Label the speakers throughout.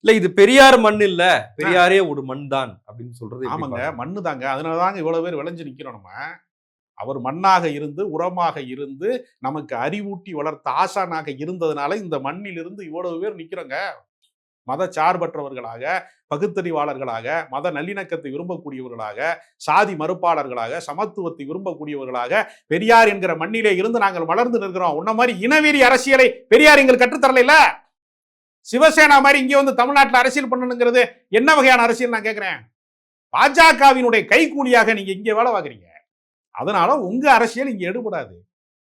Speaker 1: இல்ல இது பெரியார் மண் இல்ல, பெரியாரே ஒரு மண் தான் அப்படின்னு சொல்றது எப்படி
Speaker 2: ஆமாங்க,
Speaker 1: பார்க்கணும்?
Speaker 2: மண்ணு தாங்க. அதனாலதாங்க இவ்வளவு பேர் விளைஞ்சு நிக்கிறோம் நம்ம. அவர் மண்ணாக இருந்து, உரமாக இருந்து, நமக்கு அறிவூட்டி வளர்த்த ஆசானாக இருந்ததுனால இந்த மண்ணிலிருந்து இவ்வளவு பேர் நிக்கிறோங்க. மத சார்பற்றவர்களாக, பகுத்தறிவாளர்களாக, மத நல்லிணக்கத்தை விரும்பக்கூடியவர்களாக, சாதி மறுப்பாளர்களாக, சமத்துவத்தை விரும்பக்கூடியவர்களாக, பெரியார் என்கிற மண்ணிலே இருந்து நாங்கள் வளர்ந்து நிற்கிறோம். உன்ன மாதிரி இனவெறி அரசியலை பெரியார் எங்களுக்கு கற்றுத்தரல. சிவசேனா மாதிரி இங்க வந்து தமிழ்நாட்டில் அரசியல் பண்ணணுங்கிறது என்ன வகையான அரசியல் நான் கேட்கிறேன். பாஜகவினுடைய கைக்கூலியாக நீங்க இங்க வேலை பார்க்குறீங்க. அதனால உங்க அரசியல் இங்க எடுபடாது.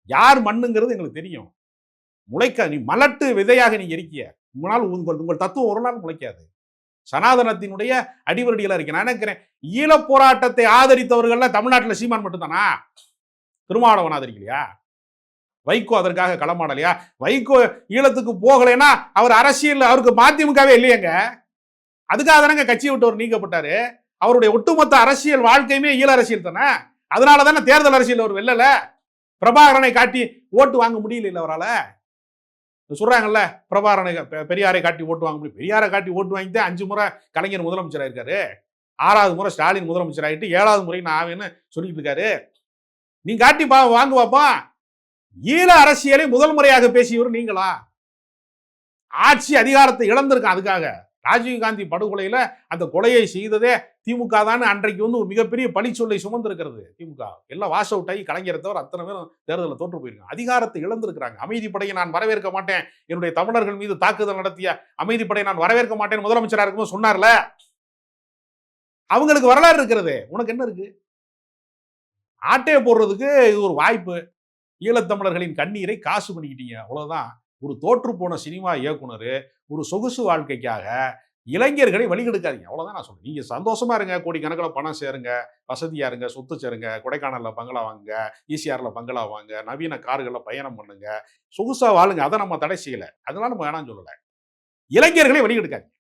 Speaker 2: யார் மண்ணுங்கிறது எங்களுக்கு தெரியும். முளைக்க நீ மலட்டு விதையாக நீங்க இருக்கிய. உங்களால் உங்கள் தத்துவம் ஒரு நாள் முளைக்காது. சனாதனத்தினுடைய அடிவருடிகளா இருக்கு. நான் நினைக்கிறேன் ஈழப் போராட்டத்தை ஆதரித்தவர்கள்ல தமிழ்நாட்டில் சீமான் மட்டும்தானா? திருமாவளவன் ஆதரிக்கலையா? வைகோ அதற்காக களமாடலையா? வைகோ ஈழத்துக்கு போகலைன்னா அவர் அரசியல் அவருக்கு மதிமுகவே இல்லையங்க. அதுக்காக தானங்க கட்சியை விட்டு அவர் நீக்கப்பட்டாரு. அவருடைய ஒட்டுமொத்த அரசியல் வாழ்க்கையுமே ஈழ அரசியல் தானே. அதனால தானே தேர்தல் அரசியல் அவர் வெல்லல. பிரபாகரனை காட்டி ஓட்டு வாங்க முடியல அவரால். சொல்றாங்கல்ல, பிரபாகரனை பெரியாரை காட்டி ஓட்டு வாங்க முடியும். பெரியாரை காட்டி ஓட்டு வாங்கிட்டு 5 முறை கலைஞர் முதலமைச்சர் ஆயிருக்காரு. 6வது முறை ஸ்டாலின் முதலமைச்சர் ஆகிட்டு 7வது முறை நான் ஆவேன்னு சொல்லிட்டு இருக்காரு. நீ காட்டி வாங்க பார்ப்போம். ஈழ அரசியலை முதல் முறையாக பேசியவர் நீங்களா? ஆட்சி அதிகாரத்தை இழந்திருக்கான். அதுக்காக ராஜீவ்காந்தி படுகொலையில அந்த கொலையை செய்ததே திமுக தான் அன்றைக்கு வந்து ஒரு மிகப்பெரிய பழி சொல்லை சுமந்திருக்கிறது. திமுக எல்லாம் வாஷ் அவுட் ஆகி கலைஞரை தவிர அத்தனை பேரும் தேர்தலில் தோற்று போயிருக்காங்க. அதிகாரத்தை இழந்திருக்கிறாங்க. அமைதிப்படையை நான் வரவேற்க மாட்டேன், என்னுடைய தமிழர்கள் மீது தாக்குதல் நடத்திய அமைதிப்படையை நான் வரவேற்க மாட்டேன் முதலமைச்சராக இருக்கும்போது சொன்னார்ல. அவங்களுக்கு வரலாறு இருக்கிறது, உனக்கு என்ன இருக்கு? ஆட்டையை போடுறதுக்கு இது ஒரு வாய்ப்பு. ஈழத்தமிழர்களின் கண்ணீரை காசு பண்ணிக்கிட்டீங்க, அவ்வளவுதான். ஒரு தோற்று போன சினிமா இயக்குனர் ஒரு சொகுசு வாழ்க்கைக்காக இளைஞர்களை வழிகெடுக்காதீங்க, அவ்வளவுதான் நான் சொல்றேன். நீங்க சந்தோஷமா இருங்க, கோடிக்கணக்கில் பணம் சேருங்க, வசதியா இருங்க, சொத்து சேருங்க, கொடைக்கானல்ல பங்களா வாங்குங்க, ஈசிஆர்ல பங்களா வாங்க, நவீன கார்களில் பயணம் பண்ணுங்க, சொகுசா வாழுங்க. அதை நம்ம தடை செய்யல, அதெல்லாம் நம்ம வேணாம்னு சொல்லல. இளைஞர்களை வழிகெடுக்காதீங்க.